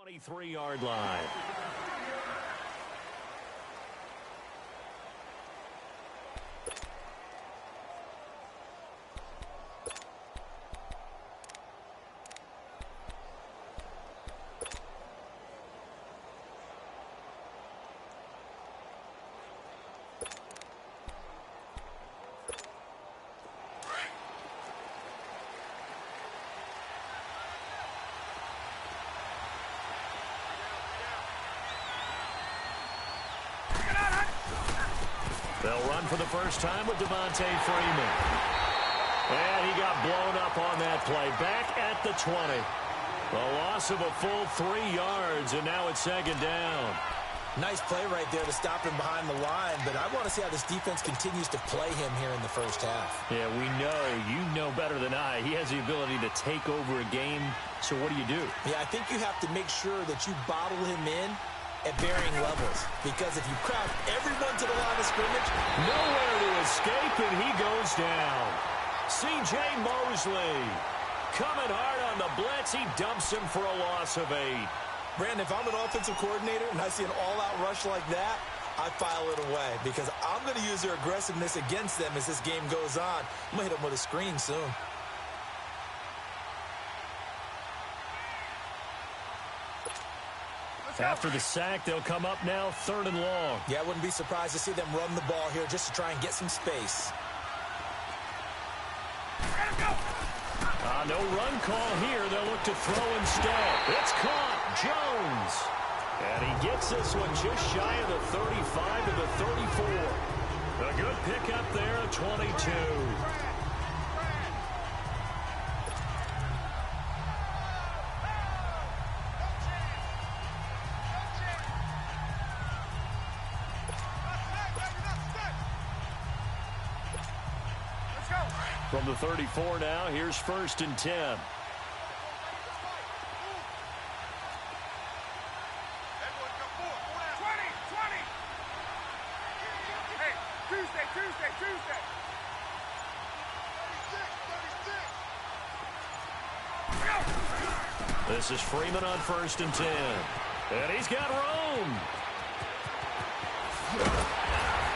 23-yard line. They'll run for the first time with Devontae Freeman. And he got blown up on that play. Back at the 20. A loss of a full 3 yards, and now it's second down. Nice play right there to stop him behind the line, but I want to see how this defense continues to play him here in the first half. Yeah, we know. You know better than I. He has the ability to take over a game, so what do you do? Yeah, I think you have to make sure that you bottle him in at varying levels, because if you crowd everyone to the line of scrimmage, nowhere to escape, and he goes down. C.J. Mosley coming hard on the blitz. He dumps him for a loss of 8. Brandon, if I'm an offensive coordinator and I see an all-out rush like that, I file it away, because I'm going to use their aggressiveness against them as this game goes on. I'm going to hit them with a screen soon. After the sack, they'll come up now 3rd and long. Yeah, I wouldn't be surprised to see them run the ball here just to try and get some space. No run call here. They'll look to throw instead. It's caught. Jones. And he gets this one just shy of the 35 to the 34. A good pickup there at 22. From the 34 now, here's 1st and 10. This is Freeman on 1st and 10. And he's got room.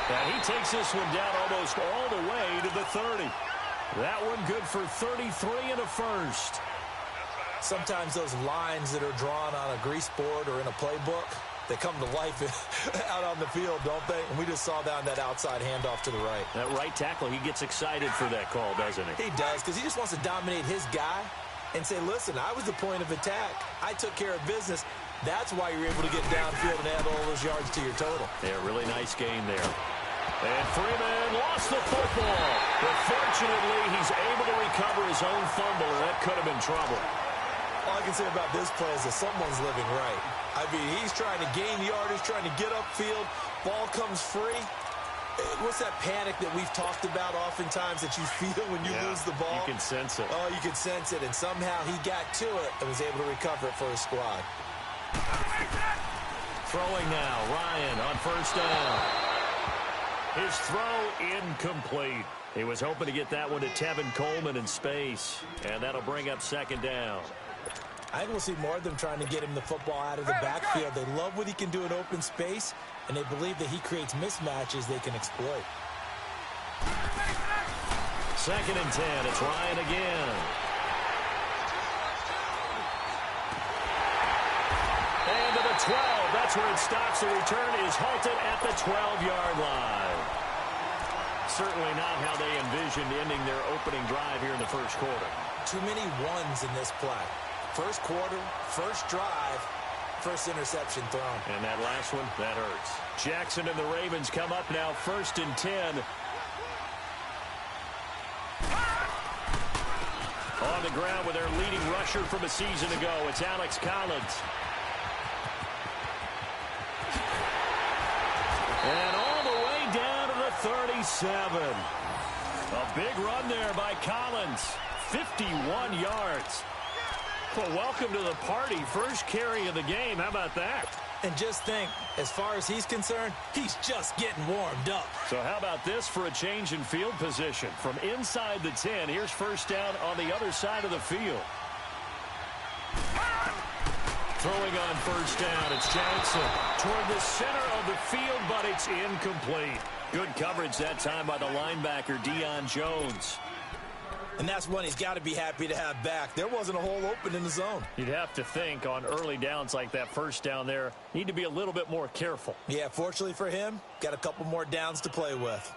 And he takes this one down almost all the way to the 30. That one good for 33 and a first. Sometimes those lines that are drawn on a grease board or in a playbook, they come to life out on the field, don't they? And we just saw down that outside handoff to the right. That right tackle, he gets excited for that call, doesn't he? He does, because he just wants to dominate his guy and say, listen, I was the point of attack. I took care of business. That's why you're able to get downfield and add all those yards to your total. Yeah, really nice game there. And Freeman lost the football. But fortunately, he's able to recover his own fumble, and that could have been trouble. All I can say about this play is that someone's living right. I mean, he's trying to gain yardage, trying to get upfield. Ball comes free. What's that panic that we've talked about oftentimes that you feel when you lose the ball? You can sense it. Oh, you can sense it. And somehow he got to it and was able to recover it for his squad. Throwing now, Ryan on 1st down. His throw incomplete. He was hoping to get that one to Tevin Coleman in space. And that'll bring up 2nd down. I think we'll see more of them trying to get him the football out of the backfield. They love what he can do in open space, and they believe that he creates mismatches they can exploit. 2nd and 10. It's Ryan again. And to the 12. That's where it stops. The return is halted at the 12-yard line. Certainly not how they envisioned ending their opening drive here in the first quarter. Too many ones in this play. First quarter, first drive, first interception thrown. And that last one, that hurts. Jackson and the Ravens come up now 1st and 10. On the ground with their leading rusher from a season ago. It's Alex Collins. And all the way down to the 37. A big run there by Collins. 51 yards. Well, welcome to the party. First carry of the game. How about that? And just think, as far as he's concerned, he's just getting warmed up. So how about this for a change in field position? From inside the 10, here's 1st down on the other side of the field. Throwing on first down, it's Jackson toward the center of the field, but it's incomplete. Good coverage that time by the linebacker, Deion Jones. And that's one he's got to be happy to have back. There wasn't a hole open in the zone. You'd have to think on early downs like that first down there, need to be a little bit more careful. Yeah, fortunately for him, got a couple more downs to play with.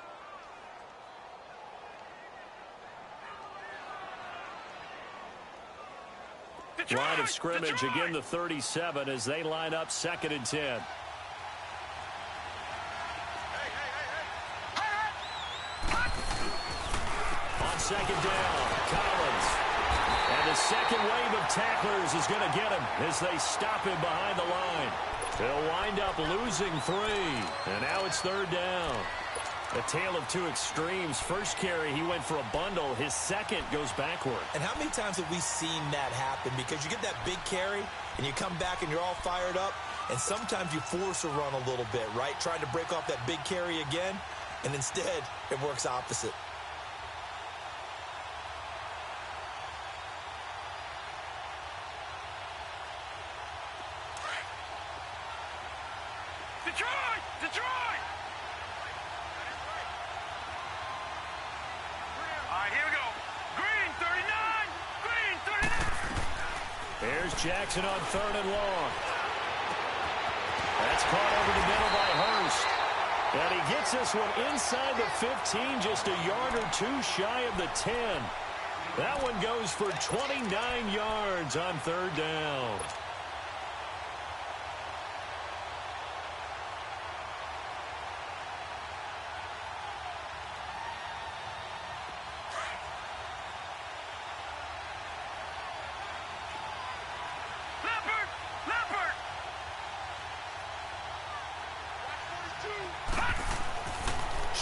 Line of scrimmage, again the 37 as they line up 2nd and 10. On 2nd down, Collins. And the second wave of tacklers is going to get him as they stop him behind the line. They'll wind up losing 3. And now it's 3rd down. A tale of two extremes. First carry, he went for a bundle. His second goes backward. And how many times have we seen that happen? Because you get that big carry, and you come back and you're all fired up, and sometimes you force a run a little bit, right? Trying to break off that big carry again, and instead it works opposite. Detroit! All right, here we go. Green, 39. Green, 39. There's Jackson on 3rd and long. That's caught over the middle by Hurst. And he gets this one inside the 15, just a yard or two shy of the 10. That one goes for 29 yards on 3rd down.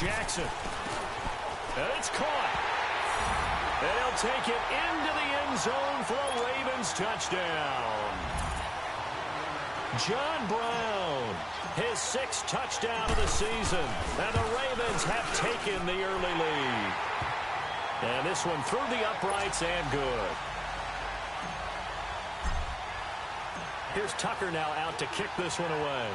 Jackson. And it's caught. And he'll take it into the end zone for a Ravens touchdown. John Brown, his 6th touchdown of the season. And the Ravens have taken the early lead. And this one through the uprights and good. Here's Tucker now out to kick this one away.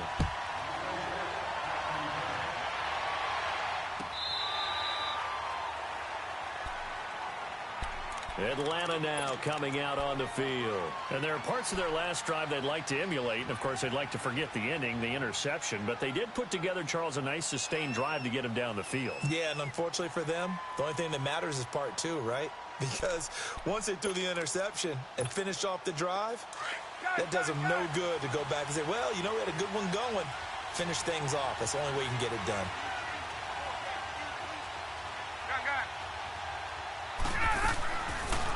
Atlanta now coming out on the field. And there are parts of their last drive they'd like to emulate. And, of course, they'd like to forget the ending, the interception. But they did put together, Charles, a nice sustained drive to get him down the field. Yeah, and unfortunately for them, the only thing that matters is part 2, right? Because once they threw the interception and finished off the drive, that does them no good to go back and say, well, you know, we had a good one going. Finish things off. That's the only way you can get it done.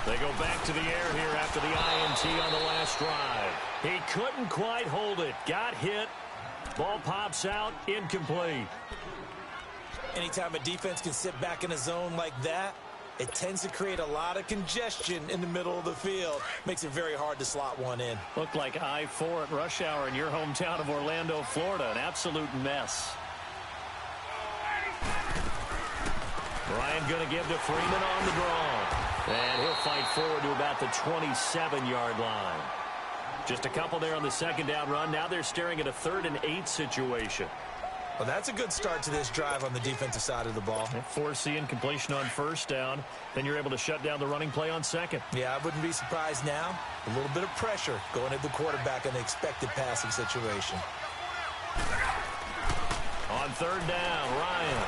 They go back to the air here after the INT on the last drive. He couldn't quite hold it. Got hit. Ball pops out. Incomplete. Anytime a defense can sit back in a zone like that, it tends to create a lot of congestion in the middle of the field. Makes it very hard to slot one in. Looked like I-4 at rush hour in your hometown of Orlando, Florida. An absolute mess. Ryan going to give to Freeman on the draw. And he'll fight forward to about the 27-yard line. Just a couple there on the 2nd down run. Now they're staring at a 3rd and 8 situation. Well, that's a good start to this drive on the defensive side of the ball. Forcing incompletion on 1st down. Then you're able to shut down the running play on 2nd. Yeah, I wouldn't be surprised now. A little bit of pressure going at the quarterback in the expected passing situation. On 3rd down, Ryan.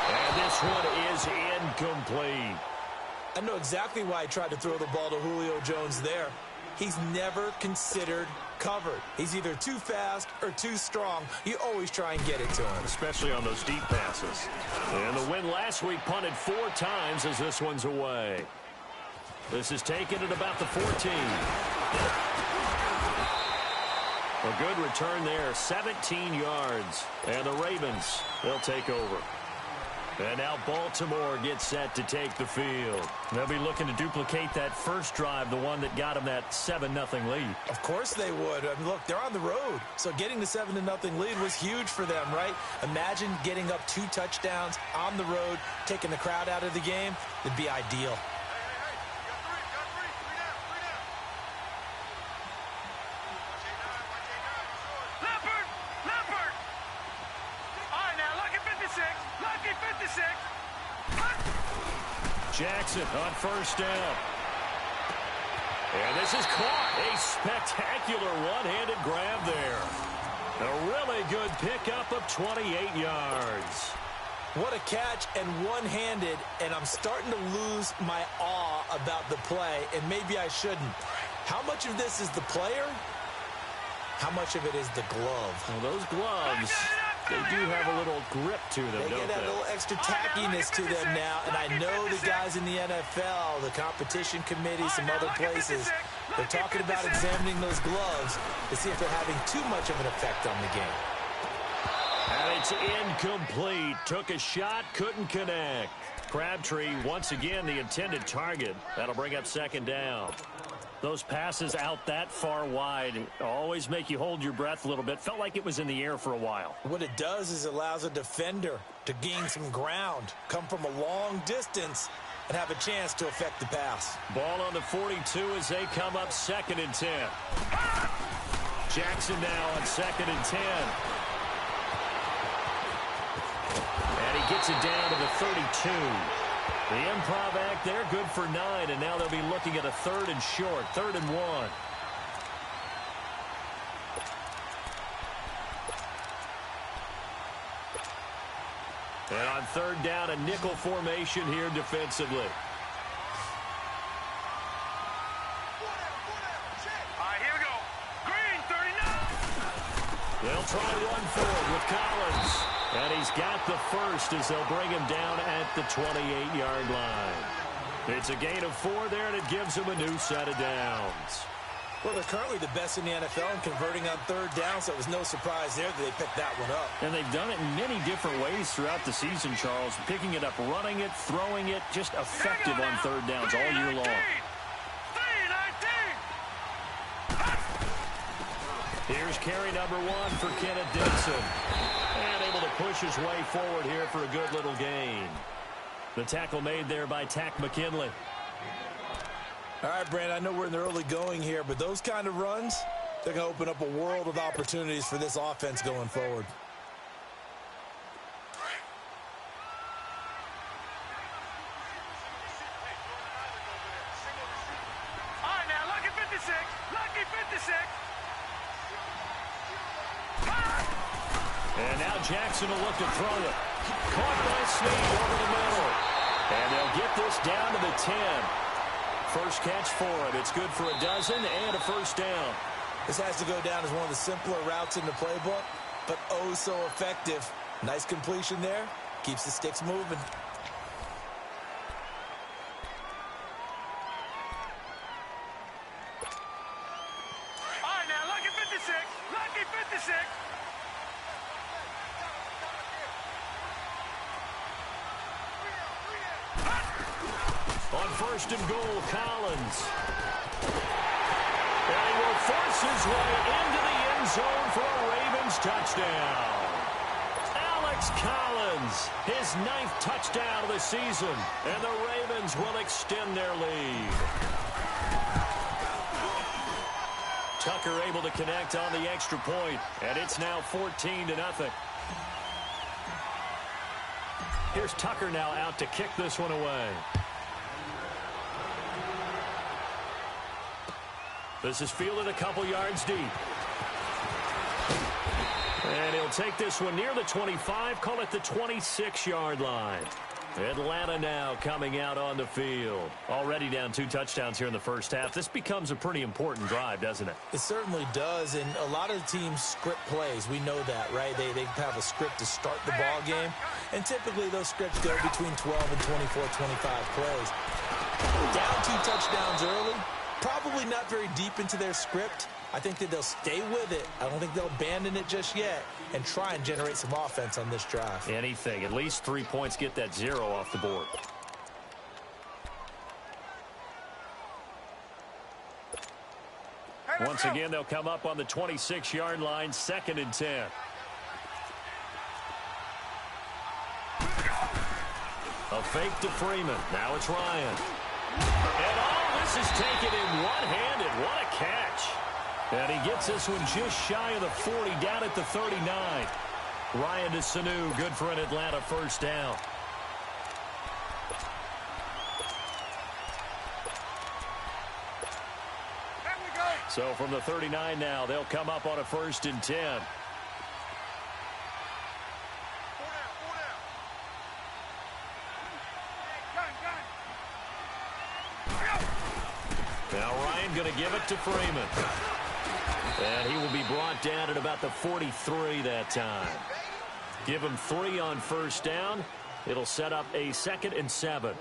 And this one is incomplete. I know exactly why he tried to throw the ball to Julio Jones there. He's never considered covered. He's either too fast or too strong. You always try and get it to him. Especially on those deep passes. And the win last week punted 4 times as this one's away. This is taken at about the 14. A good return there, 17 yards. And the Ravens, they'll take over. And now Baltimore gets set to take the field. They'll be looking to duplicate that first drive, the one that got them that 7-0 lead. Of course they would. I mean, look, they're on the road. So getting the 7-0 lead was huge for them, right? Imagine getting up 2 touchdowns on the road, taking the crowd out of the game. It'd be ideal. Jackson on first down. And this is caught. A spectacular one-handed grab there. A really good pickup of 28 yards. What a catch, and one-handed, and I'm starting to lose my awe about the play, and maybe I shouldn't. How much of this is the player? How much of it is the glove? Well, those gloves, they do have a little grip to them, They don't get that they? little extra tackiness to them now, and I know the guys in the NFL, the competition committee, some other places, they're talking about examining those gloves to see if they're having too much of an effect on the game. And it's incomplete. Took a shot, couldn't connect. Crabtree, once again, the intended target. That'll bring up second down. Those passes out that far wide always make you hold your breath a little bit. Felt like it was in the air for a while. What it does is it allows a defender to gain some ground, come from a long distance, and have a chance to affect the pass. Ball on the 42 as they come up 2nd and 10. Jackson now on 2nd and 10. And he gets it down to the 32. The improv act there, good for 9, and now they'll be looking at a 3rd and short, 3rd and 1. And on 3rd down, a nickel formation here defensively. All right, here we go. Green, 39. They'll try one forward with Collins. And he's got the first as they'll bring him down at the 28-yard line. It's a gain of 4 there, and it gives him a new set of downs. Well, they're currently the best in the NFL in converting on 3rd down, so it was no surprise there that they picked that one up. And they've done it in many different ways throughout the season, Charles. Picking it up, running it, throwing it, just effective on 3rd downs all year long. 3-19. Here's carry number 1 for Kenneth Dixon. And able to push his way forward here for a good little gain. The tackle made there by Tack McKinley. All right, Brandon, I know we're in the early going here, but those kind of runs, they're going to open up a world of opportunities for this offense going forward. All right, now, lucky 56. Lucky 56. And now Jackson will look to throw it. Caught by Snead over the middle. And they'll get this down to the 10. First catch for him. It's good for a dozen and a first down. This has to go down as one of the simpler routes in the playbook, but oh so effective. Nice completion there. Keeps the sticks moving. All right, now, lucky 56. Lucky 56. On 1st and goal, Collins. And he will force his way into the end zone for a Ravens touchdown. Alex Collins, his 9th touchdown of the season, and the Ravens will extend their lead. Tucker able to connect on the extra point, and it's now 14-0. Here's Tucker now out to kick this one away. This is fielded a couple yards deep. And he'll take this one near the 25, call it the 26-yard line. Atlanta now coming out on the field. Already down 2 touchdowns here in the first half. This becomes a pretty important drive, doesn't it? It certainly does, and a lot of teams script plays. We know that, right? They have a script to start the ball game, and typically those scripts go between 12 and 24, 25 plays. Down 2 touchdowns early, probably not very deep into their script. I think that they'll stay with it. I don't think they'll abandon it just yet and try and generate some offense on this drive. Anything. At least 3 points, get that 0 off the board. Once again, they'll come up on the 26-yard line, 2nd and 10. A fake to Freeman. Now it's Ryan. And all this is taken in one-handed. What a catch. And he gets this one just shy of the 40, down at the 39. Ryan to Sanu, good for an Atlanta first down. So from the 39 now, they'll come up on a 1st and 10. Now Ryan going to give it to Freeman. And he will be brought down at about the 43 that time. Give him 3 on 1st down. It'll set up a 2nd and 7.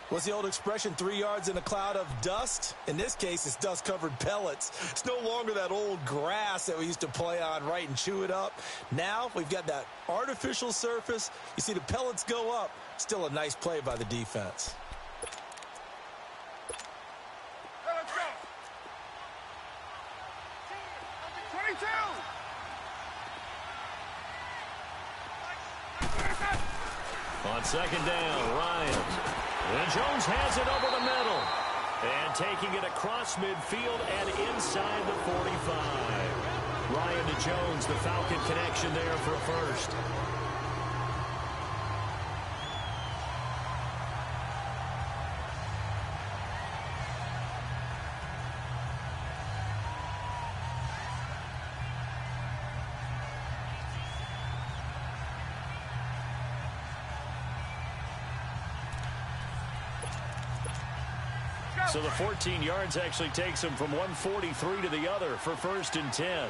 What's the old expression, 3 yards in a cloud of dust? In this case, it's dust-covered pellets. It's no longer that old grass that we used to play on, right, and chew it up. Now we've got that artificial surface. You see the pellets go up. Still a nice play by the defense. Let's go. 22. On 2nd down, Ryan. And Jones has it over the middle. And taking it across midfield and inside the 45. Ryan to Jones, the Falcon connection there for a 1st. So the 14 yards actually takes him from 143 to the other for 1st and 10.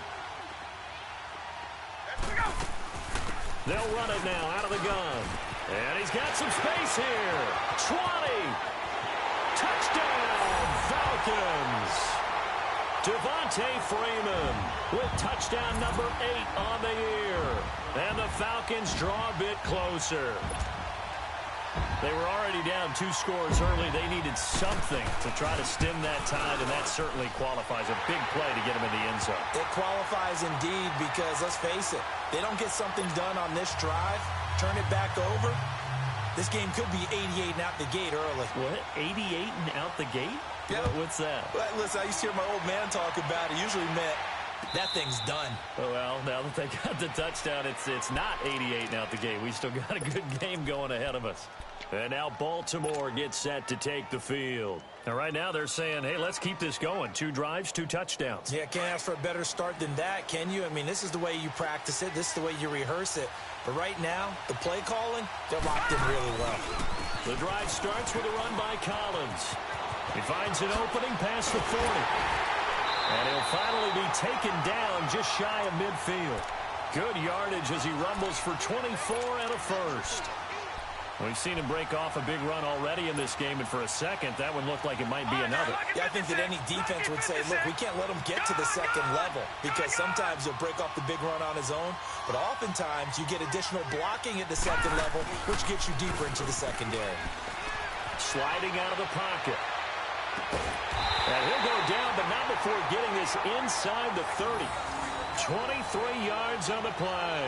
They'll run it now out of the gun. And he's got some space here. 20. Touchdown, Falcons. Devontae Freeman with touchdown number 8 on the year. And the Falcons draw a bit closer. They were already down 2 scores early. They needed something to try to stem that tide, and that certainly qualifies. A big play to get them in the end zone. It qualifies indeed because, let's face it, they don't get something done on this drive, turn it back over, this game could be 88 and out the gate early. What? 88 and out the gate? Yeah. What's that? Well, listen, I used to hear my old man talk about it. Usually meant that thing's done. Oh, well, now that they got the touchdown, it's not 88 and out the gate. We still got a good game going ahead of us. And now Baltimore gets set to take the field. And right now they're saying, hey, let's keep this going. 2 drives, 2 touchdowns. Yeah, can't ask for a better start than that, can you? I mean, this is the way you practice it. This is the way you rehearse it. But right now, the play calling, they're locked in really well. The drive starts with a run by Collins. He finds an opening past the 40. And he'll finally be taken down just shy of midfield. Good yardage as he rumbles for 24 and a 1st. We've seen him break off a big run already in this game, and for a second, that one looked like it might be another. Yeah, I think that any defense would say, look, we can't let him get to the 2nd level because sometimes he'll break off the big run on his own, but oftentimes you get additional blocking at the 2nd level, which gets you deeper into the secondary. Sliding out of the pocket. And he'll go down, but not before getting this inside the 30. 23 yards on the play.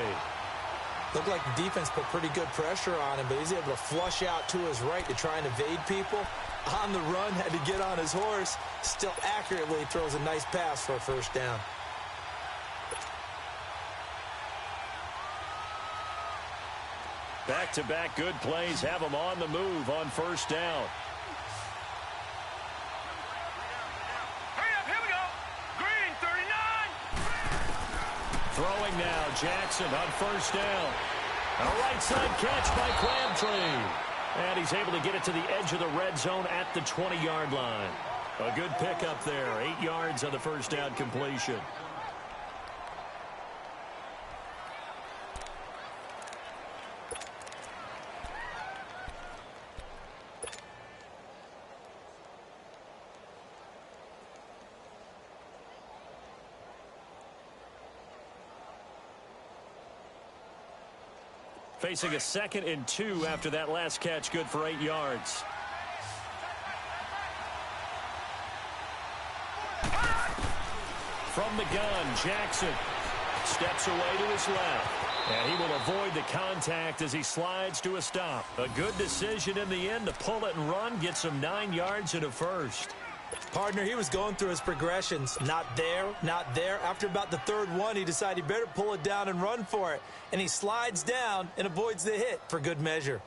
Looked like the defense put pretty good pressure on him, but he's able to flush out to his right to try and evade people. On the run, had to get on his horse. Still accurately throws a nice pass for a 1st down. Back-to-back good plays have him on the move on 1st down. Hurry up, here we go. Green, 39. Throwing now, Jackson on 1st down. A right side catch by Crabtree. And he's able to get it to the edge of the red zone at the 20-yard line. A good pickup there. 8 yards on the 1st down completion. Facing a 2nd and 2 after that last catch, good for 8 yards. From the gun, Jackson steps away to his left. And he will avoid the contact as he slides to a stop. A good decision in the end to pull it and run, gets him 9 yards and a 1st. Partner, he was going through his progressions. Not there, not there. After about the 3rd one, he decided he better pull it down and run for it. And he slides down and avoids the hit for good measure.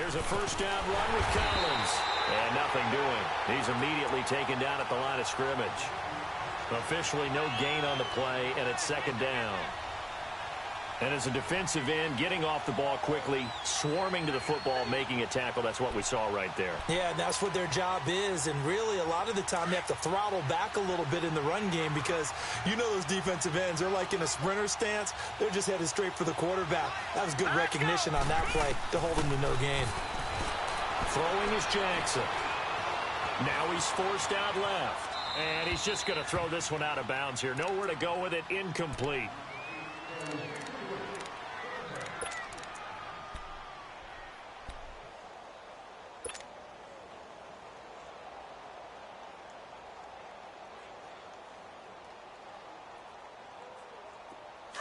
Here's a first down run with Collins. And nothing doing. He's immediately taken down at the line of scrimmage. Officially no gain on the play, and it's second down. And as a defensive end, getting off the ball quickly, swarming to the football, making a tackle, that's what we saw right there. Yeah, and that's what their job is. And really, a lot of the time, they have to throttle back a little bit in the run game because you know those defensive ends, they're like in a sprinter stance. They're just headed straight for the quarterback. That was good recognition on that play to hold them to no gain. Throwing is Jackson. Now he's forced out left. And he's just going to throw this one out of bounds here. Nowhere to go with it. Incomplete.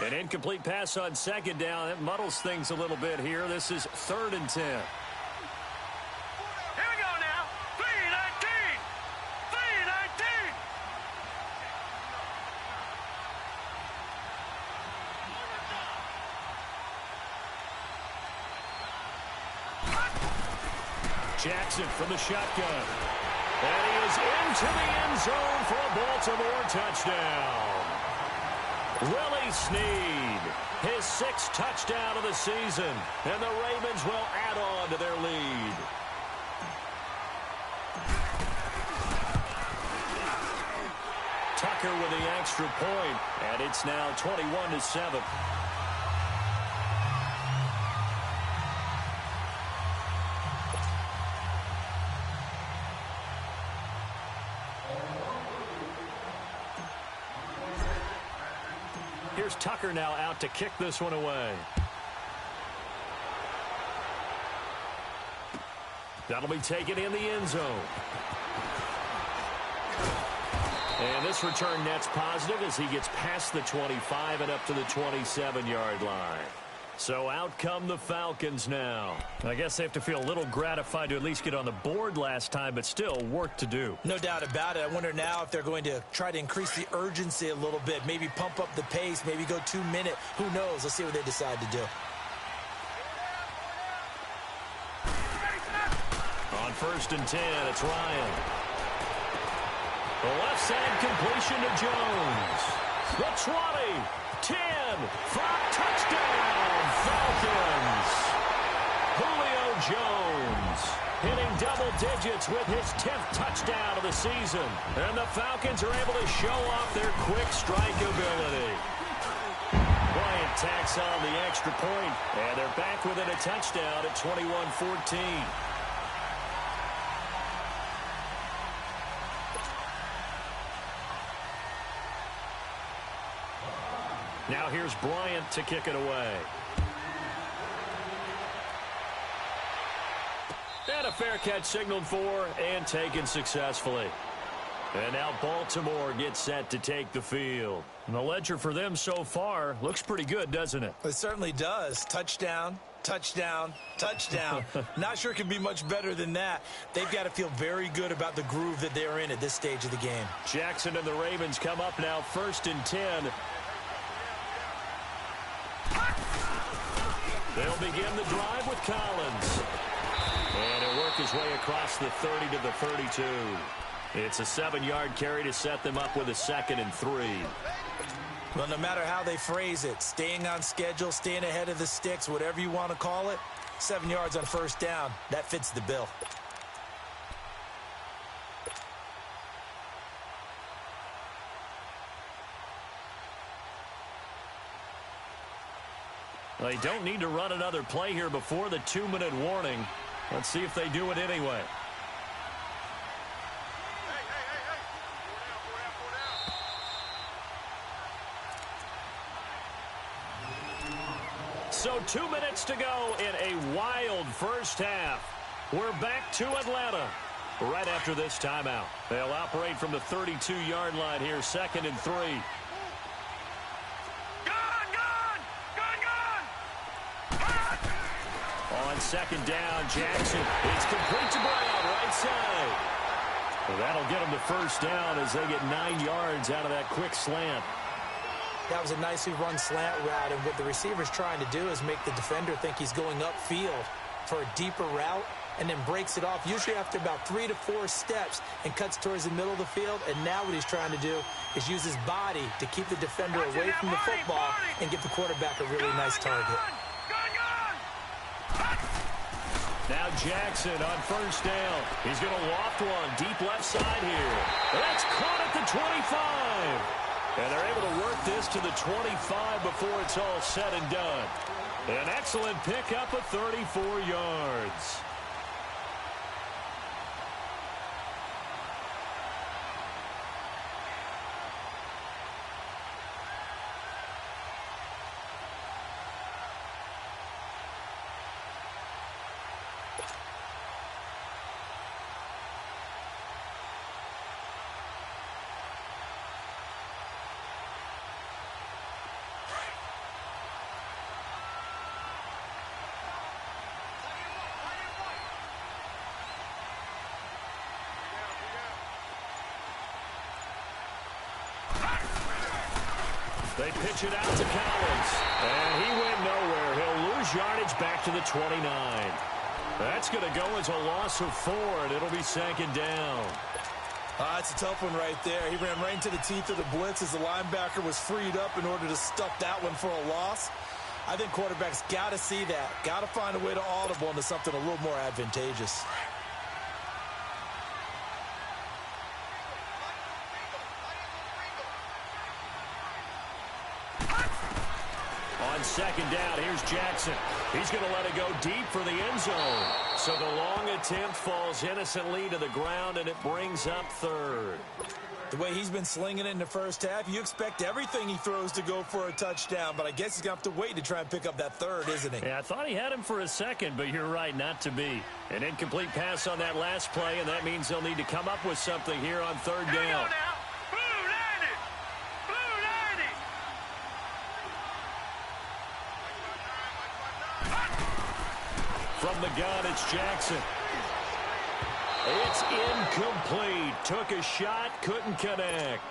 An incomplete pass on second down. It muddles things a little bit here. This is 3rd and 10. Here we go now. 3-19. 3-19. Jackson from the shotgun. And he is into the end zone for a Baltimore touchdown. Willie Snead, his 6th touchdown of the season, and the Ravens will add on to their lead. Tucker with the extra point, and it's now 21-7. Here's Tucker now out to kick this one away. That'll be taken in the end zone. And this return net's positive as he gets past the 25 and up to the 27-yard line. So out come the Falcons now. I guess they have to feel a little gratified to at least get on the board last time, but still work to do. No doubt about it. I wonder now if they're going to try to increase the urgency a little bit, maybe pump up the pace, maybe go 2-minute. Who knows? Let's see what they decide to do. On 1st and 10, it's Ryan. The left side completion to Jones. The 20, 10, 5, touchdown, Falcons. Julio Jones hitting double digits with his 10th touchdown of the season. And the Falcons are able to show off their quick strike ability. Bryant tacks on the extra point, and they're back within a touchdown at 21-14. Now here's Bryant to kick it away. And a fair catch signaled for and taken successfully. And now Baltimore gets set to take the field. And the ledger for them so far looks pretty good, doesn't it? It certainly does. Touchdown, touchdown, touchdown. Not sure it can be much better than that. They've got to feel very good about the groove that they're in at this stage of the game. Jackson and the Ravens come up now 1st and 10. They'll begin the drive with Collins. And he'll work his way across the 30 to the 32. It's a 7-yard carry to set them up with a 2nd and 3. Well, no matter how they phrase it, staying on schedule, staying ahead of the sticks, whatever you want to call it, 7 yards on 1st down, that fits the bill. They don't need to run another play here before the 2-minute warning. Let's see if they do it anyway. So 2 minutes to go in a wild first half. We're back to Atlanta right after this timeout. They'll operate from the 32-yard line here, 2nd and 3. On 2nd down, Jackson. It's complete to Brown, right side. Well, that'll get them the 1st down as they get 9 yards out of that quick slant. That was a nicely run slant route, and what the receiver's trying to do is make the defender think he's going upfield. for a deeper route and then breaks it off, usually after about 3 to 4 steps, and cuts towards the middle of the field. And now what he's trying to do is use his body to keep the defender away from the football and give the quarterback a really nice target. Now Jackson on first down. He's going to loft one deep left side here. That's caught at the 25. And they're able to work this to the 25 before it's all said and done. An excellent pickup of 34 yards. They pitch it out to Collins, and he went nowhere. He'll lose yardage back to the 29. That's going to go as a loss of 4, and it'll be second down. It's a tough one right there. He ran right into the teeth of the blitz as the linebacker was freed up in order to stuff that one for a loss. I think quarterbacks got to see that, got to find a way to audible into something a little more advantageous. On second down, here's Jackson. He's going to let it go deep for the end zone. So the long attempt falls innocently to the ground, and it brings up third. The way he's been slinging it in the first half, you expect everything he throws to go for a touchdown, but I guess he's going to have to wait to try and pick up that third, isn't he? Yeah, I thought he had him for a second, but you're right, not to be. An incomplete pass on that last play, and that means they'll need to come up with something here on third down. From the gun, it's Jackson. It's incomplete. Took a shot, couldn't connect.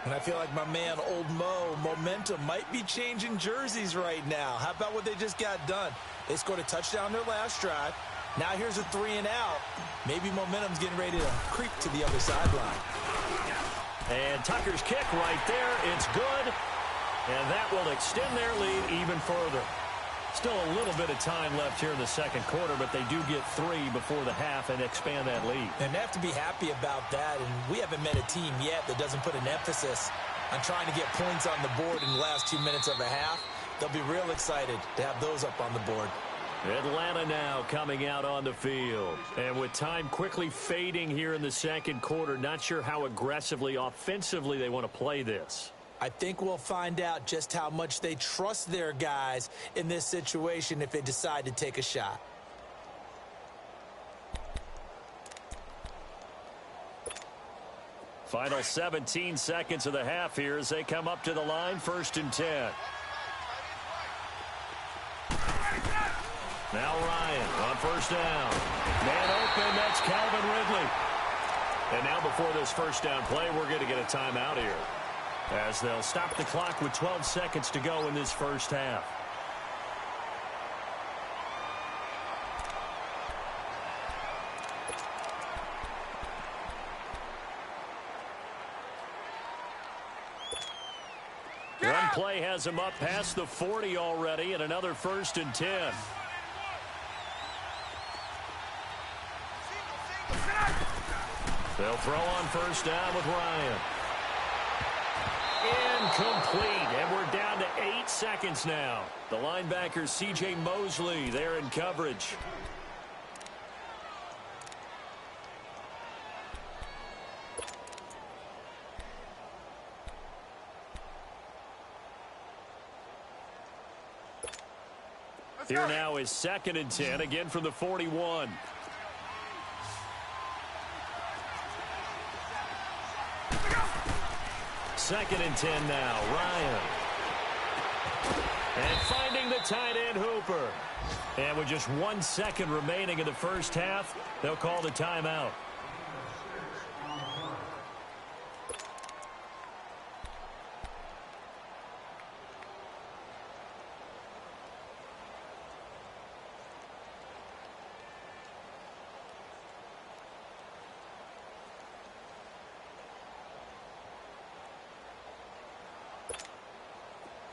And I feel like my man, Old Mo, momentum might be changing jerseys right now. How about what they just got done? They scored a touchdown their last drive. Now here's a 3-and-out. Maybe momentum's getting ready to creep to the other sideline. And Tucker's kick right there. It's good. And that will extend their lead even further. Still a little bit of time left here in the second quarter, but they do get 3 before the half and expand that lead. And they have to be happy about that, and we haven't met a team yet that doesn't put an emphasis on trying to get points on the board in the last 2 minutes of a half. They'll be real excited to have those up on the board. Atlanta now coming out on the field. And with time quickly fading here in the second quarter, not sure how aggressively, offensively they want to play this. I think we'll find out just how much they trust their guys in this situation if they decide to take a shot. Final 17 seconds of the half here as they come up to the line, 1st and 10. Now Ryan on first down. Man open, that's Calvin Ridley. And now before this first down play, we're going to get a timeout here, as they'll stop the clock with 12 seconds to go in this first half. One play has them up past the 40 already, and another 1st and 10. They'll throw on first down with Ryan. Incomplete, and we're down to 8 seconds now. The linebacker, C.J. Mosley, there in coverage. Here now is 2nd and 10, again from the 41. Second and 10 now, Ryan. And finding the tight end, Hooper. And with just 1 second remaining in the first half, they'll call the timeout.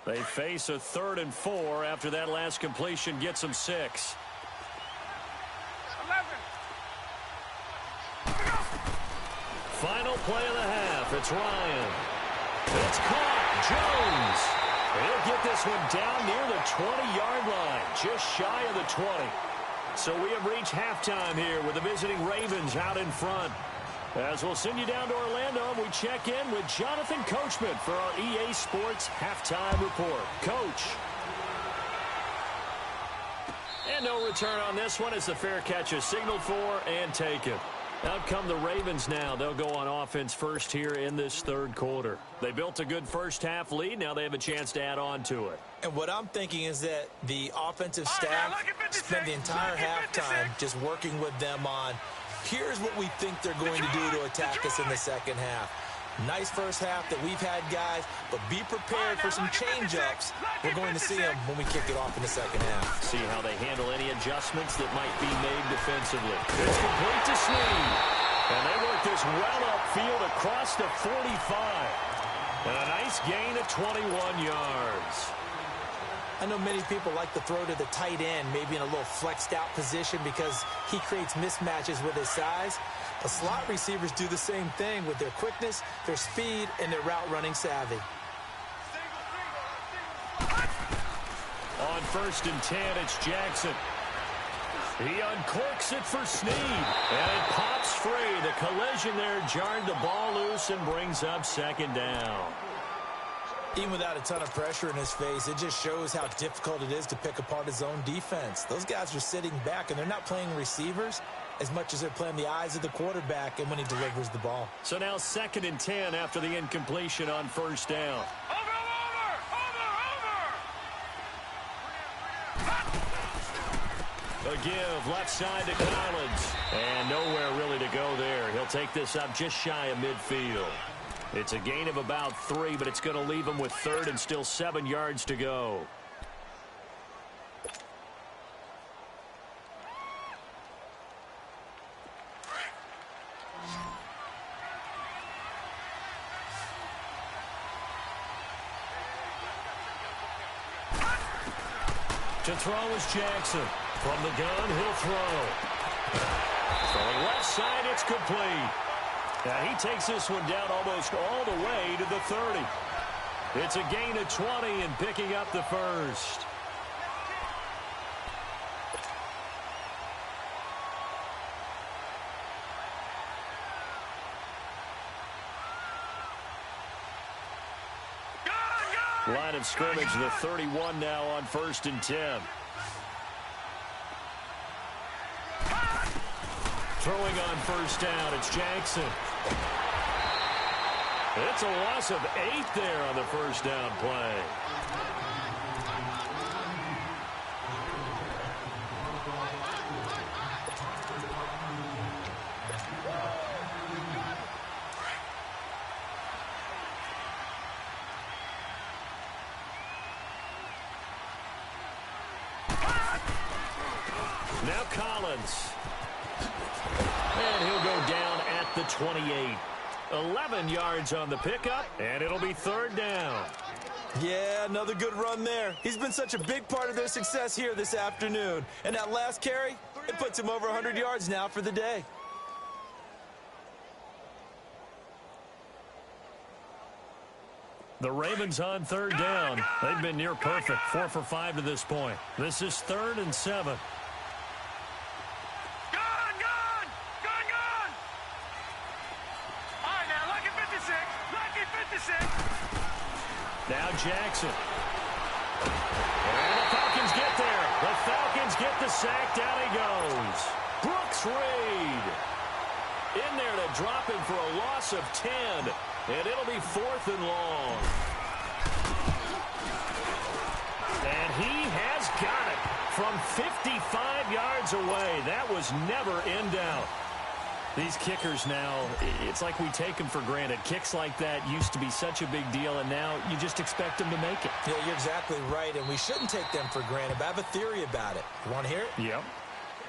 They face a 3rd and 4 after that last completion gets them 6. 11. Final play of the half. It's Ryan. It's caught. Jones. He'll get this one down near the 20-yard line, just shy of the 20. So we have reached halftime here with the visiting Ravens out in front. As we'll send you down to Orlando, we check in with Jonathan Coachman for our EA Sports Halftime Report. Coach. And no return on this one as the fair catch is signaled for and taken. Out come the Ravens now. They'll go on offense first here in this 3rd quarter. They built a good first-half lead. Now they have a chance to add on to it. And what I'm thinking is that the offensive staff spend the entire halftime just working with them on, here's what we think they're going to do to attack us in the second half. Nice first half that we've had, guys, but be prepared for some change-ups. We're going to see them when we kick it off in the second half. See how they handle any adjustments that might be made defensively. It's complete to Snead. And they work this well upfield across the 45. And a nice gain of 21 yards. I know many people like to throw to the tight end, maybe in a little flexed out position because he creates mismatches with his size. The slot receivers do the same thing with their quickness, their speed, and their route running savvy. On 1st and 10, it's Jackson. He uncorks it for Snead. And it pops free. The collision there jarred the ball loose and brings up 2nd down. Even without a ton of pressure in his face, it just shows how difficult it is to pick apart his own defense. Those guys are sitting back, and they're not playing receivers as much as they're playing the eyes of the quarterback and when he delivers the ball. So now 2nd and 10 after the incompletion on 1st down. A give left side to Collins. And nowhere really to go there. He'll take this up just shy of midfield. It's a gain of about 3, but it's going to leave him with 3rd and still 7 yards to go. To throw is Jackson. From the gun, he'll throw. Throwing left side, it's complete. Now he takes this one down almost all the way to the 30. It's a gain of 20 and picking up the 1st. Line of scrimmage, the 31 now on 1st and 10. Throwing on 1st down, it's Jackson. It's a loss of 8 there on the 1st down play. Now Collins. And he'll go down at the 28. 11 yards on the pickup, and it'll be 3rd down. Yeah, another good run there. He's been such a big part of their success here this afternoon. And that last carry, it puts him over 100 yards now for the day. The Ravens on 3rd down. They've been near perfect, 4 for 5 to this point. This is 3rd and 7. Now Jackson. And the Falcons get there. The Falcons get the sack. Down he goes. Brooks Reed in there to drop him for a loss of 10. And it'll be 4th and long. And he has got it from 55 yards away. That was never in doubt. These kickers now, it's like we take them for granted. Kicks like that used to be such a big deal, and now you just expect them to make it. Yeah, you're exactly right, and we shouldn't take them for granted, but I have a theory about it. You want to hear it? Yep.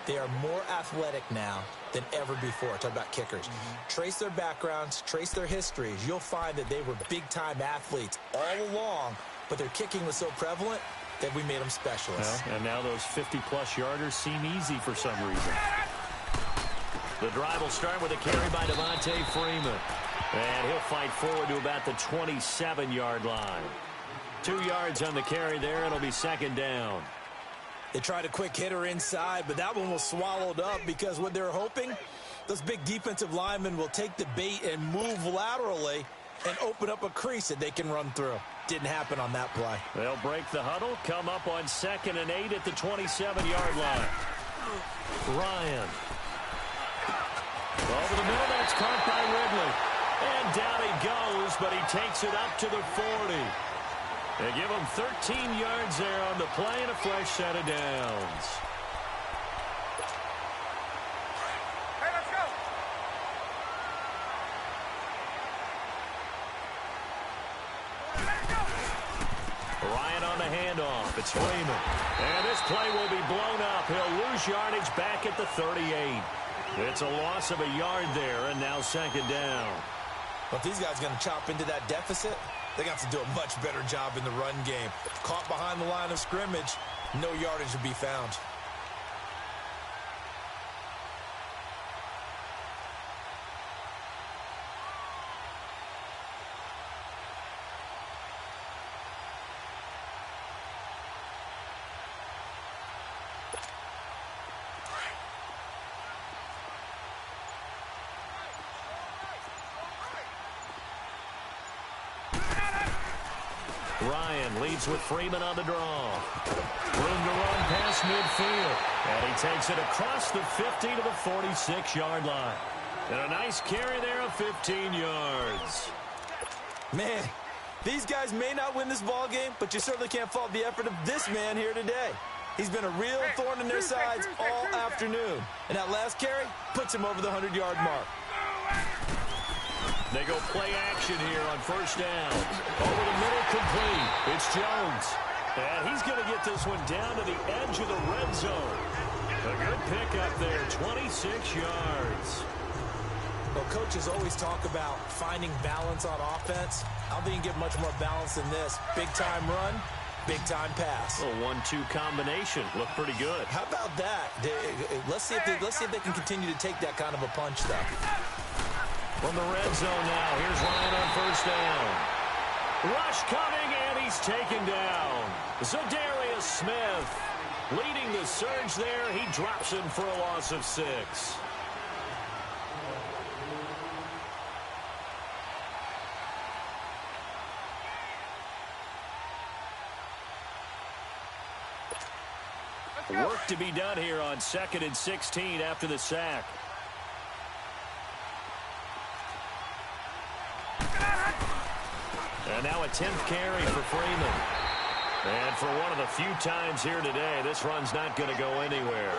They are more athletic now than ever before. Talk about kickers. Trace their backgrounds, trace their histories. You'll find that they were big-time athletes all along, but their kicking was so prevalent that we made them specialists. Well, and now those 50-plus yarders seem easy for some reason. The drive will start with a carry by Devontae Freeman. And he'll fight forward to about the 27-yard line. 2 yards on the carry there. It'll be second down. They tried a quick hitter inside, but that one was swallowed up because what they're hoping, those big defensive linemen will take the bait and move laterally and open up a crease that they can run through. Didn't happen on that play. They'll break the huddle, come up on 2nd and 8 at the 27-yard line. Ryan. Over the middle, that's caught by Ridley. And down he goes, but he takes it up to the 40. They give him 13 yards there on the play and a fresh set of downs. Hey, let's go. Let's go. Ryan on the handoff. It's Freeman. And this play will be blown up. He'll lose yardage back at the 38. It's a loss of a yard there, and now second down. But these guys are going to chop into that deficit. They're going to have to do a much better job in the run game. Caught behind the line of scrimmage, no yardage to be found. Ryan leads with Freeman on the draw. Room to run past midfield. And he takes it across the 50 to the 46-yard line. And a nice carry there of 15 yards. Man, these guys may not win this ball game, but you certainly can't fault the effort of this man here today. He's been a real thorn in their sides all afternoon. And that last carry puts him over the 100-yard mark. They go play action here on first down. Over the middle, complete. It's Jones. And he's going to get this one down to the edge of the red zone. A good pickup there, 26 yards. Well, coaches always talk about finding balance on offense. I don't think you can get much more balance than this. Big-time run, big-time pass. A 1-2 combination. Looked pretty good. How about that? Let's see if they can continue to take that kind of a punch, though. From the red zone now, here's Ryan on first down. Rush coming, and he's taken down. Zadarius Smith leading the surge there. He drops in for a loss of 6. Work to be done here on 2nd and 16 after the sack. And now a 10th carry for Freeman. And for one of the few times here today, this run's not going to go anywhere.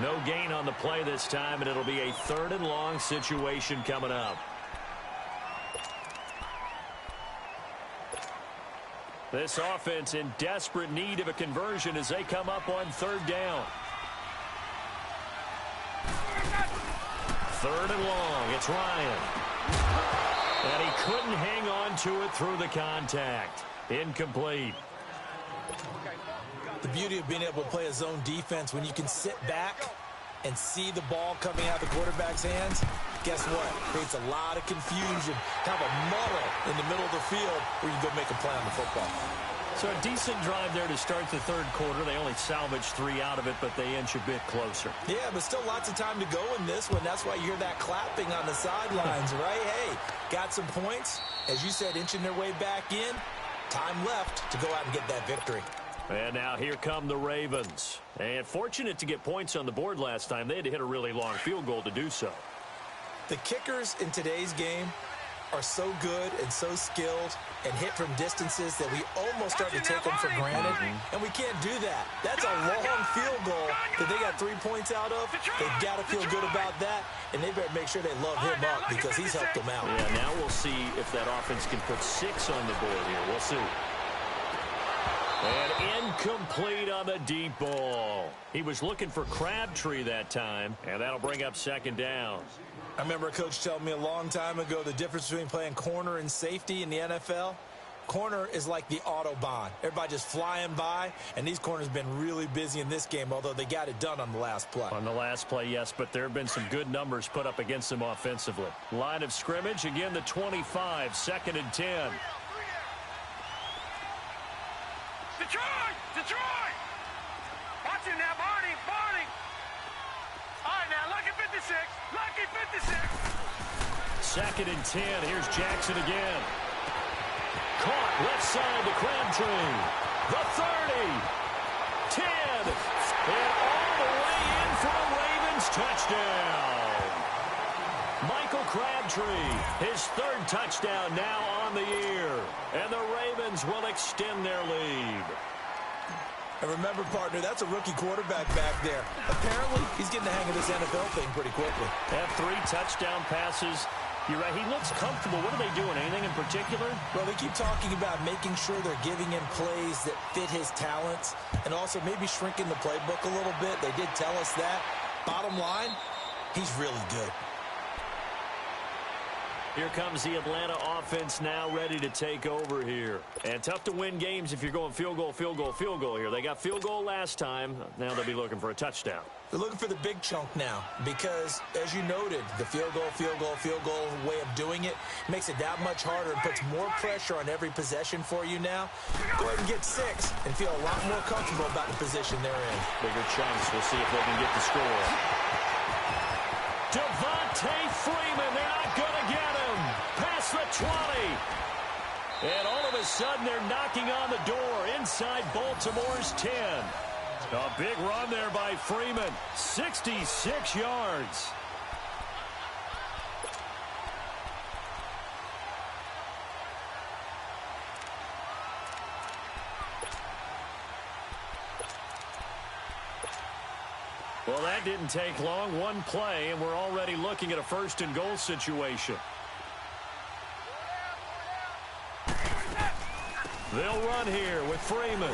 No gain on the play this time, and it'll be a 3rd and long situation coming up. This offense in desperate need of a conversion as they come up on 3rd down. 3rd and long. It's Ryan. And he couldn't hang on to it through the contact. Incomplete. The beauty of being able to play a zone defense when you can sit back and see the ball coming out of the quarterback's hands, guess what? Creates a lot of confusion. Have a muddle in the middle of the field where you go make a play on the football. So a decent drive there to start the 3rd quarter. They only salvaged 3 out of it, but they inch a bit closer. Yeah, but still lots of time to go in this one. That's why you hear that clapping on the sidelines, right? Hey, got some points. As you said, inching their way back in. Time left to go out and get that victory. And now here come the Ravens. And fortunate to get points on the board last time. They had to hit a really long field goal to do so. The kickers in today's game are so good and so skilled and hit from distances that we almost start to take them for granted. And we can't do that. That's a long field goal that they got 3 points out of. They've got to feel good about that. And they better make sure they love him up because he's helped them out. Yeah, now we'll see if that offense can put 6 on the board here. We'll see. And incomplete on the deep ball. He was looking for Crabtree that time, and that'll bring up 2nd down. I remember a coach telling me a long time ago the difference between playing corner and safety in the NFL. Corner is like the Autobahn. Everybody just flying by, and these corners have been really busy in this game, although they got it done on the last play. On the last play, yes, but there have been some good numbers put up against them offensively. Line of scrimmage, again, the 25, 2nd and 10. Detroit! Detroit! Watch it now, Barney! Barney! All right, now, lucky 56. Lucky 56. 2nd and 10. Here's Jackson again. Caught left side to Crabtree. The 30. 10. And all the way in for a Ravens touchdown. Michael Crabtree, his 3rd touchdown now on the year. And the Ravens will extend their lead. And remember, partner, that's a rookie quarterback back there. Apparently, he's getting the hang of this NFL thing pretty quickly. Have 3 touchdown passes. You're right, he looks comfortable. What are they doing, anything in particular? Well, they keep talking about making sure they're giving him plays that fit his talents and also maybe shrinking the playbook a little bit. They did tell us that. Bottom line, he's really good. Here comes the Atlanta offense now ready to take over here. And tough to win games if you're going field goal, field goal, field goal here. They got field goal last time. Now they'll be looking for a touchdown. They're looking for the big chunk now because, as you noted, the field goal, field goal, field goal way of doing it makes it that much harder and puts more pressure on every possession for you now. Go ahead and get 6 and feel a lot more comfortable about the position they're in. Bigger chunks. We'll see if they can get the score. Devontae Freeman, they're not going to get him. Past the 20. And all of a sudden, they're knocking on the door inside Baltimore's 10. A big run there by Freeman. 66 yards. Well, that didn't take long. One play, and we're already looking at a 1st and goal situation. They'll run here with Freeman.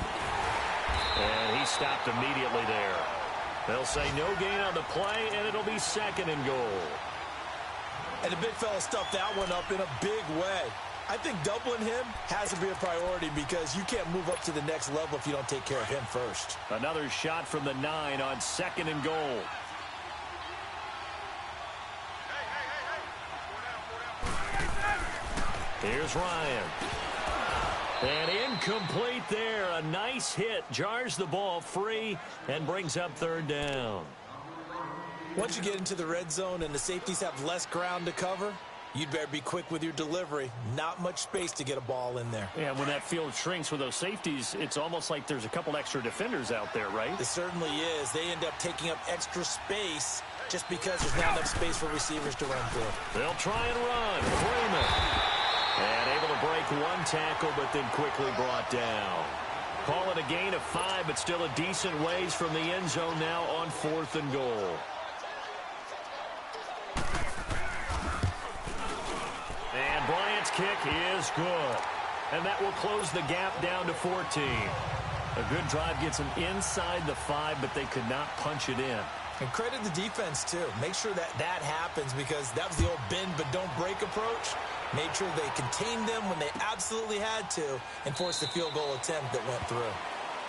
And he stopped immediately there. They'll say no gain on the play, and it'll be 2nd and goal. And the big fella stuffed that one up in a big way. I think doubling him has to be a priority because you can't move up to the next level if you don't take care of him first. Another shot from the 9 on 2nd and goal. Here's Ryan. And incomplete there. A nice hit. Jars the ball free and brings up 3rd down. Once you get into the red zone and the safeties have less ground to cover, you'd better be quick with your delivery. Not much space to get a ball in there. Yeah, when that field shrinks with those safeties, it's almost like there's a couple extra defenders out there, right? It certainly is. They end up taking up extra space just because there's not enough space for receivers to run through. They'll try and run. Freeman. And able to break 1 tackle, but then quickly brought down. Call it a gain of 5, but still a decent ways from the end zone now on 4th and goal. And Bryant's kick is good. And that will close the gap down to 14. A good drive gets them inside the 5, but they could not punch it in. And credit the defense, too. Make sure that that happens because that was the old bend but don't break approach. Made sure they contained them when they absolutely had to and forced the field goal attempt that went through.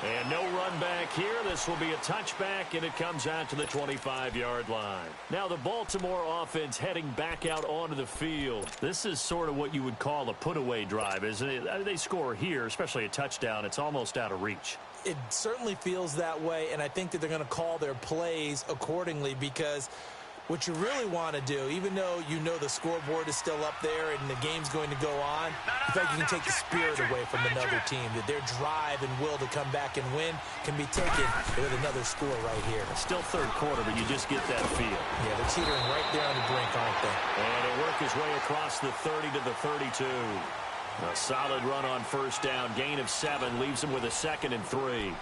And no run back here. This will be a touchback, and it comes out to the 25-yard line. Now the Baltimore offense heading back out onto the field. This is sort of what you would call a put-away drive, isn't it? They score here, especially a touchdown. It's almost out of reach. It certainly feels that way, and I think that they're going to call their plays accordingly because what you really want to do, even though you know the scoreboard is still up there and the game's going to go on, I feel like you can take the spirit away from another team, that their drive and will to come back and win can be taken with another score right here. Still 3rd quarter, but you just get that feel. Yeah, they're teetering right there on the brink, aren't they? And it worked his way across the 30 to the 32. A solid run on 1st down. Gain of 7 leaves him with a 2nd and 3.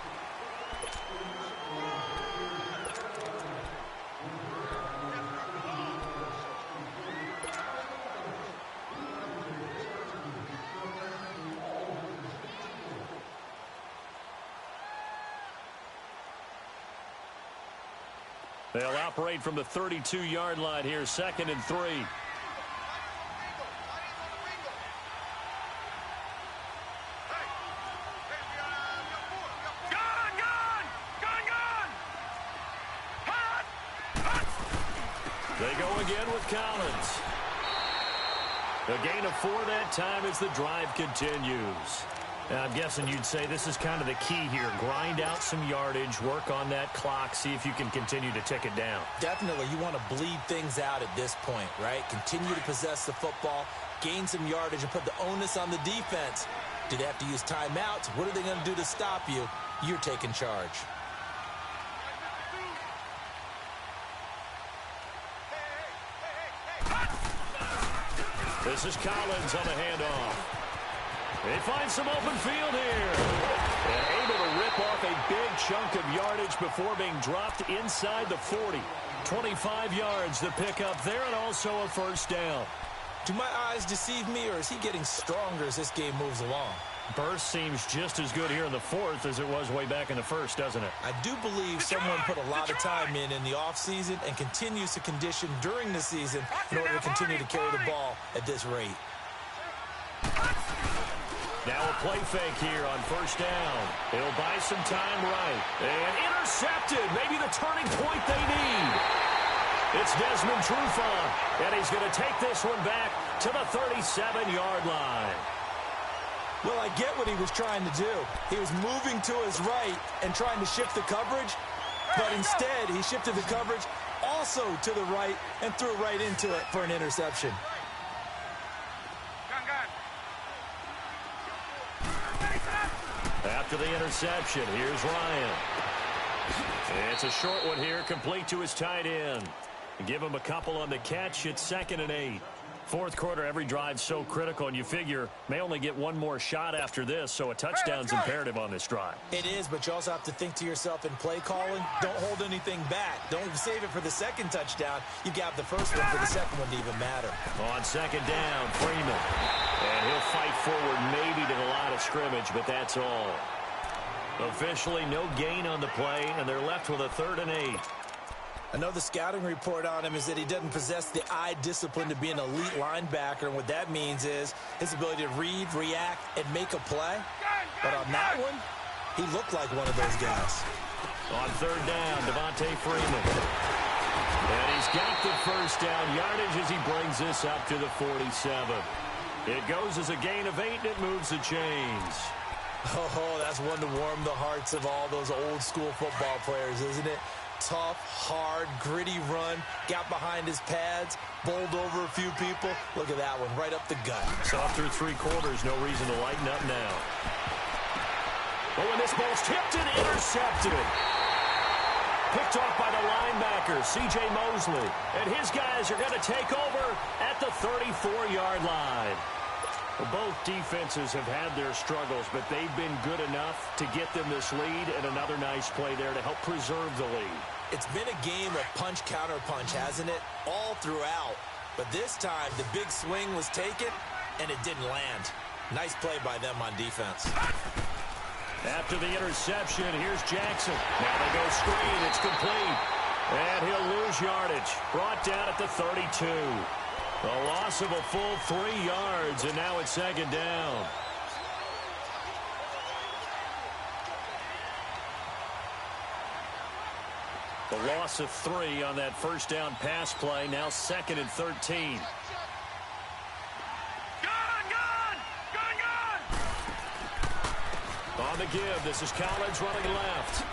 They'll operate from the 32-yard line here, 2nd and 3. They go again with Collins. A gain of 4 that time as the drive continues. Now, I'm guessing you'd say this is kind of the key here. Grind out some yardage, work on that clock, see if you can continue to tick it down. Definitely. You want to bleed things out at this point, right? Continue to possess the football, gain some yardage, and put the onus on the defense. Do they have to use timeouts? What are they going to do to stop you? You're taking charge. This is Collins on the handoff. They find some open field here. And able to rip off a big chunk of yardage before being dropped inside the 40. 25 yards to pick up there, and also a first down. Do my eyes deceive me, or is he getting stronger as this game moves along? Burst seems just as good here in the fourth as it was way back in the first, doesn't it? I do believe someone put a lot of time in the offseason and continues to condition during the season in order to continue to carry the ball at this rate. Now a play fake here on first down. He'll buy some time right. And intercepted. Maybe the turning point they need. It's Desmond Trufant. And he's going to take this one back to the 37-yard line. Well, I get what he was trying to do. He was moving to his right and trying to shift the coverage. But instead, he shifted the coverage also to the right and threw right into it for an interception. After the interception, here's Ryan. It's a short one here, complete to his tight end. Give him a couple on the catch. It's 2nd and 8. Fourth quarter, every drive's so critical, and you figure may only get one more shot after this, so a touchdown's imperative on this drive. It is, but you also have to think to yourself in play calling, don't hold anything back. Don't save it for the second touchdown. You got the first one for the second one to even matter. On second down, Freeman. And he'll fight forward maybe to the line of scrimmage, but that's all. Officially no gain on the play, and they're left with a 3rd and 8. I know the scouting report on him is that he doesn't possess the eye discipline to be an elite linebacker, and what that means is his ability to read, react, and make a play. But on that one, he looked like one of those guys. On 3rd down, Devontae Freeman. And he's got the first down yardage as he brings this up to the 47. It goes as a gain of 8, and it moves the chains. Oh, that's one to warm the hearts of all those old-school football players, isn't it? Tough, hard, gritty run, got behind his pads, bowled over a few people. Look at that one, right up the gut. So through 3 quarters, no reason to lighten up now. Oh, and this ball's tipped and intercepted. Picked off by the linebacker, C.J. Mosley. And his guys are going to take over at the 34-yard line. Both defenses have had their struggles, but they've been good enough to get them this lead, and another nice play there to help preserve the lead. It's been a game of punch-counter-punch, hasn't it? All throughout. But this time, the big swing was taken, and it didn't land. Nice play by them on defense. After the interception, here's Jackson. Now they go screen. It's complete. And he'll lose yardage. Brought down at the 32. A loss of a full 3 yards, and now it's 2nd down. The loss of 3 on that first down pass play, now 2nd and 13. On the give, this is Collins running left.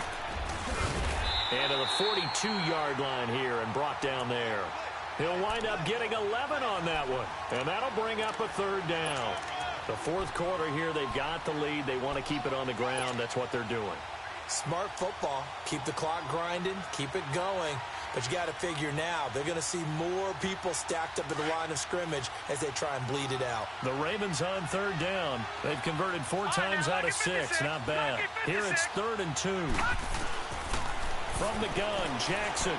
And to the 42-yard line here and brought down there. He'll wind up getting 11 on that one, and that'll bring up a 3rd down. The fourth quarter here, they've got the lead. They want to keep it on the ground. That's what they're doing. Smart football. Keep the clock grinding. Keep it going. But you got to figure now, they're going to see more people stacked up at the line of scrimmage as they try and bleed it out. The Ravens on 3rd down. They've converted 4 times out of 6. Not bad. Here it's 3rd and 2. From the gun, Jackson.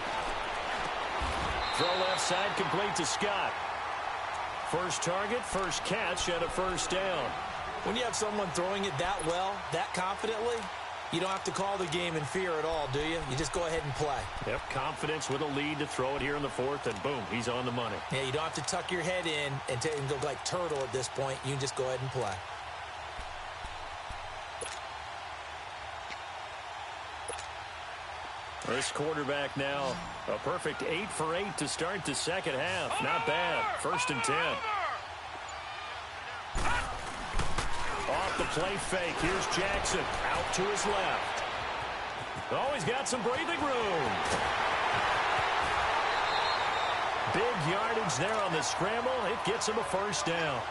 Throw left side, complete to Scott. First target, first catch, and a first down. When you have someone throwing it that well, that confidently, you don't have to call the game in fear at all, do you? You just go ahead and play. Yep, confidence with a lead to throw it here in the fourth, and boom, he's on the money. Yeah, you don't have to tuck your head in and go like turtle at this point. You can just go ahead and play. This quarterback now, a perfect 8 for 8 to start the second half. Not bad. 1st and 10. Off the play fake. Here's Jackson. Out to his left. Oh, he's got some breathing room. Big yardage there on the scramble. It gets him a 1st down.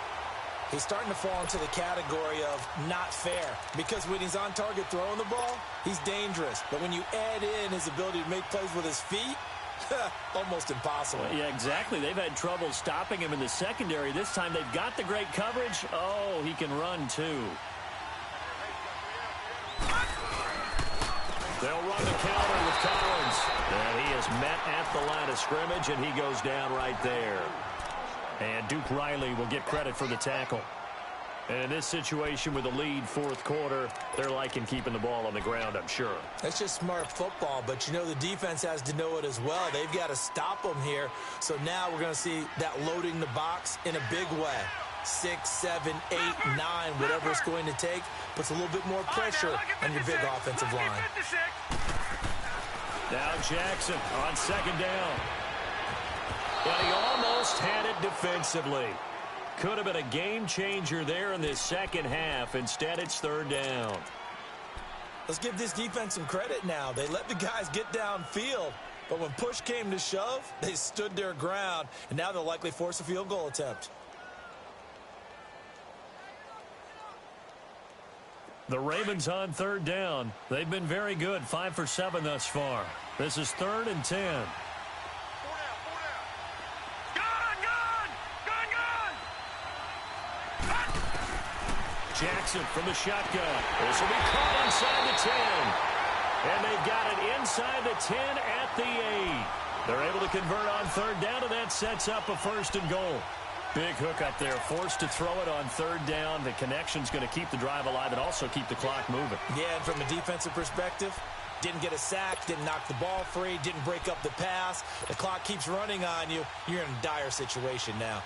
He's starting to fall into the category of not fair, because when he's on target throwing the ball, he's dangerous. But when you add in his ability to make plays with his feet, almost impossible. Well, yeah, exactly. They've had trouble stopping him in the secondary. This time they've got the great coverage. Oh, he can run too. They'll run the counter with Collins. And he is met at the line of scrimmage, and he goes down right there. And Duke Riley will get credit for the tackle. And in this situation with a lead 4th quarter, they're liking keeping the ball on the ground, I'm sure. That's just smart football, but you know the defense has to know it as well. They've got to stop them here. So now we're going to see that loading the box in a big way. 6, 7, 8, 9, whatever it's going to take, puts a little bit more pressure on your big offensive line. Now Jackson on 2nd down. But he almost had it defensively. Could have been a game changer there in this second half. Instead, it's 3rd down. Let's give this defense some credit now. They let the guys get downfield, but when push came to shove, they stood their ground, and now they'll likely force a field goal attempt. The Ravens on 3rd down. They've been very good, 5 for 7 thus far. This is 3rd and 10. Jackson from the shotgun. This will be caught inside the 10. And they've got it inside the 10 at the 8. They're able to convert on 3rd down, and that sets up a 1st and goal. Big hook up there, forced to throw it on 3rd down. The connection's going to keep the drive alive and also keep the clock moving. Yeah, and from a defensive perspective, didn't get a sack, didn't knock the ball free, didn't break up the pass. The clock keeps running on you. You're in a dire situation now.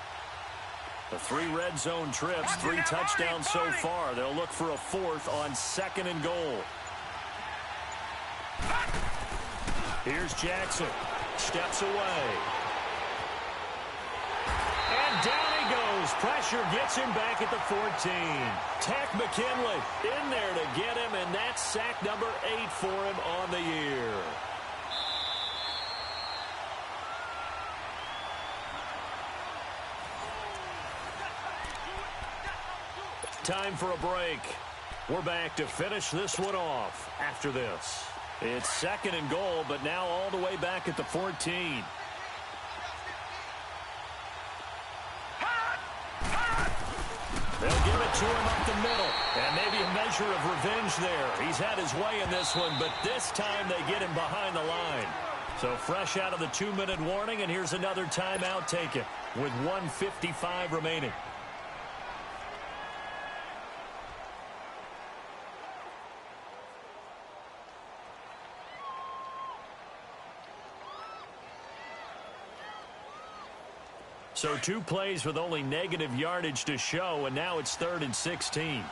The 3 red zone trips, 3 touchdowns so far. They'll look for a 4th on 2nd and goal. Here's Jackson. Steps away. And down he goes. Pressure gets him back at the 14. Tack McKinley in there to get him, and that's sack number 8 for him on the year. Time for a break. We're back to finish this one off after this. It's 2nd and goal, but now all the way back at the 14. They'll give it to him up the middle. And maybe a measure of revenge there. He's had his way in this one, but this time they get him behind the line. So fresh out of the 2-minute warning, and here's another timeout taken with 1:55 remaining. So 2 plays with only negative yardage to show, and now it's 3rd and 16.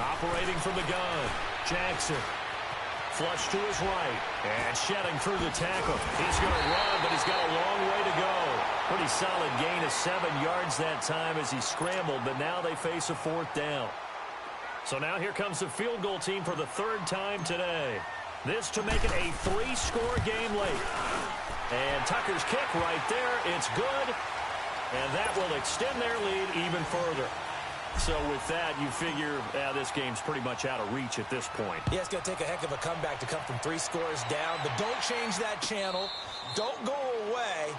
Operating from the gun, Jackson. Flush to his right, and shedding through the tackle. He's going to run, but he's got a long way to go. Pretty solid gain of 7 yards that time as he scrambled, but now they face a 4th down. So now here comes the field goal team for the 3rd time today. This to make it a 3-score game late. And Tucker's kick right there, it's good, and that will extend their lead even further. So with that, you figure this game's pretty much out of reach at this point. Yeah, it's going to take a heck of a comeback to come from 3 scores down, but don't change that channel. Don't go away.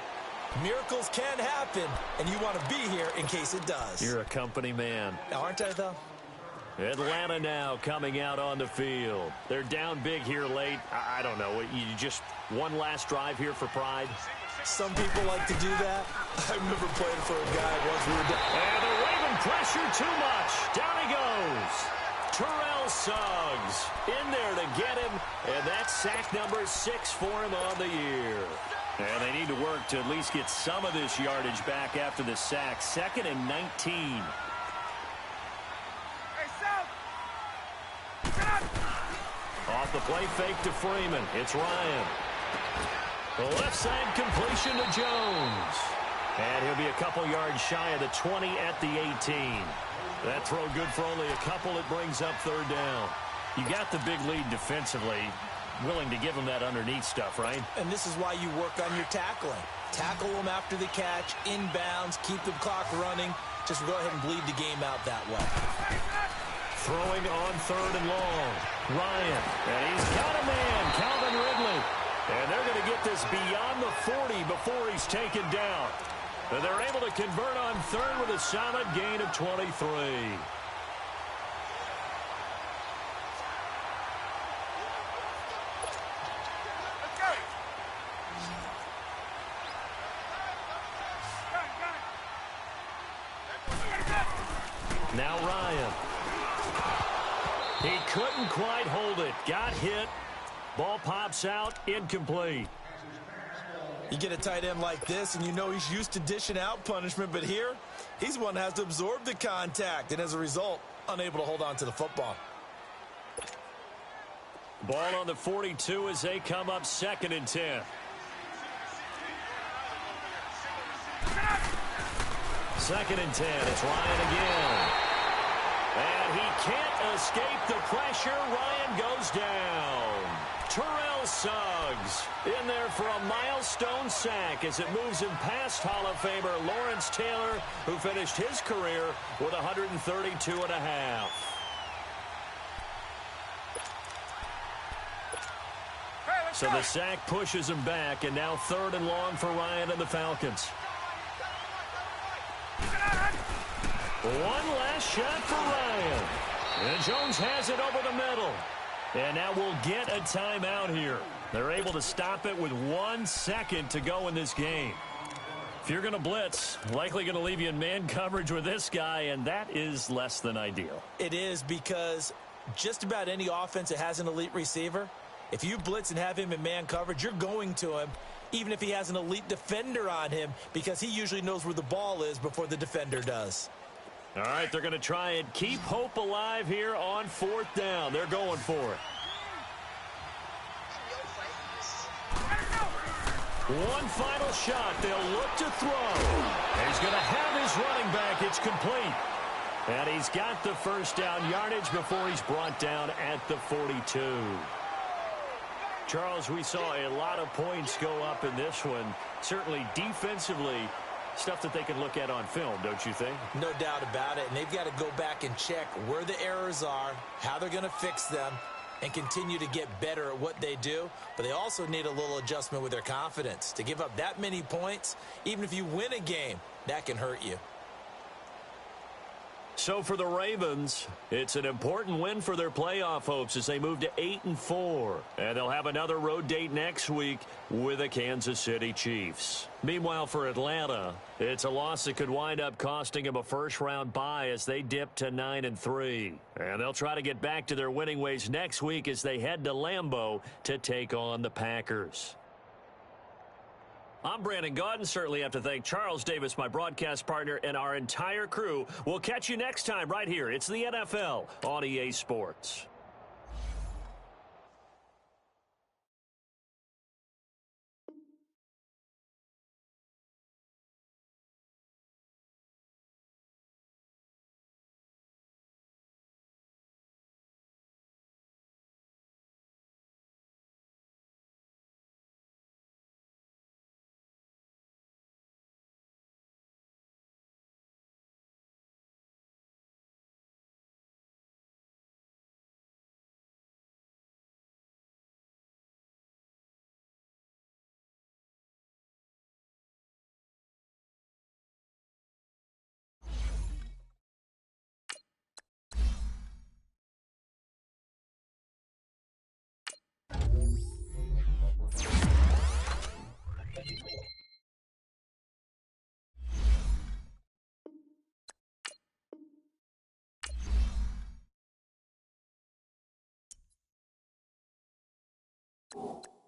Miracles can happen, and you want to be here in case it does. You're a company man. Aren't I, though? Atlanta now coming out on the field. They're down big here late. I don't know. You just one last drive here for pride? Some people like to do that. I remember playing for a guy once we were down. And the Raven pressure too much. Down he goes. Terrell Suggs in there to get him, and that's sack number 6 for him on the year. And they need to work to at least get some of this yardage back after the sack. 2nd and 19. Off the play fake to Freeman. It's Ryan. The left side completion to Jones. And he'll be a couple yards shy of the 20 at the 18. That throw good for only a couple. It brings up 3rd down. You got the big lead defensively. Willing to give them that underneath stuff, right? And this is why you work on your tackling. Tackle them after the catch, inbounds, keep the clock running. Just go ahead and bleed the game out that way. Throwing on 3rd and long. Ryan. And he's got a man, Calvin Ridley. And they're going to get this beyond the 40 before he's taken down. And they're able to convert on 3rd with a solid gain of 23. Now Ryan. He couldn't quite hold it. Got hit. Ball pops out. Incomplete. You get a tight end like this, and you know he's used to dishing out punishment, but here, he's one that has to absorb the contact, and as a result, unable to hold on to the football. Ball on the 42 as they come up 2nd and 10. 2nd and 10. It's Ryan again. And he can't escape the pressure. Ryan goes down. Terrell Suggs in there for a milestone sack as it moves him past Hall of Famer Lawrence Taylor, who finished his career with 132.5. So the sack pushes him back, and now 3rd and long for Ryan and the Falcons. One last shot for Ryan. And Jones has it over the middle. And now we'll get a timeout here. They're able to stop it with 1 second to go in this game. If you're going to blitz, likely going to leave you in man coverage with this guy, and that is less than ideal. It is, because just about any offense that has an elite receiver, if you blitz and have him in man coverage, you're going to him, even if he has an elite defender on him, because he usually knows where the ball is before the defender does. All right, they're going to try and keep hope alive here on 4th down. They're going for it. One final shot. They'll look to throw. And he's going to have his running back. It's complete. And he's got the 1st down yardage before he's brought down at the 42. Charles, we saw a lot of points go up in this one. Certainly defensively, stuff that they can look at on film, don't you think? No doubt about it. And they've got to go back and check where the errors are, how they're going to fix them, and continue to get better at what they do. But they also need a little adjustment with their confidence. To give up that many points, even if you win a game, that can hurt you. So for the Ravens, it's an important win for their playoff hopes as they move to 8-4. And they'll have another road date next week with the Kansas City Chiefs. Meanwhile, for Atlanta, it's a loss that could wind up costing them a first-round bye as they dip to 9-3. And they'll try to get back to their winning ways next week as they head to Lambeau to take on the Packers. I'm Brandon Gaudin. Certainly have to thank Charles Davis, my broadcast partner, and our entire crew. We'll catch you next time right here. It's the NFL on EA Sports. you.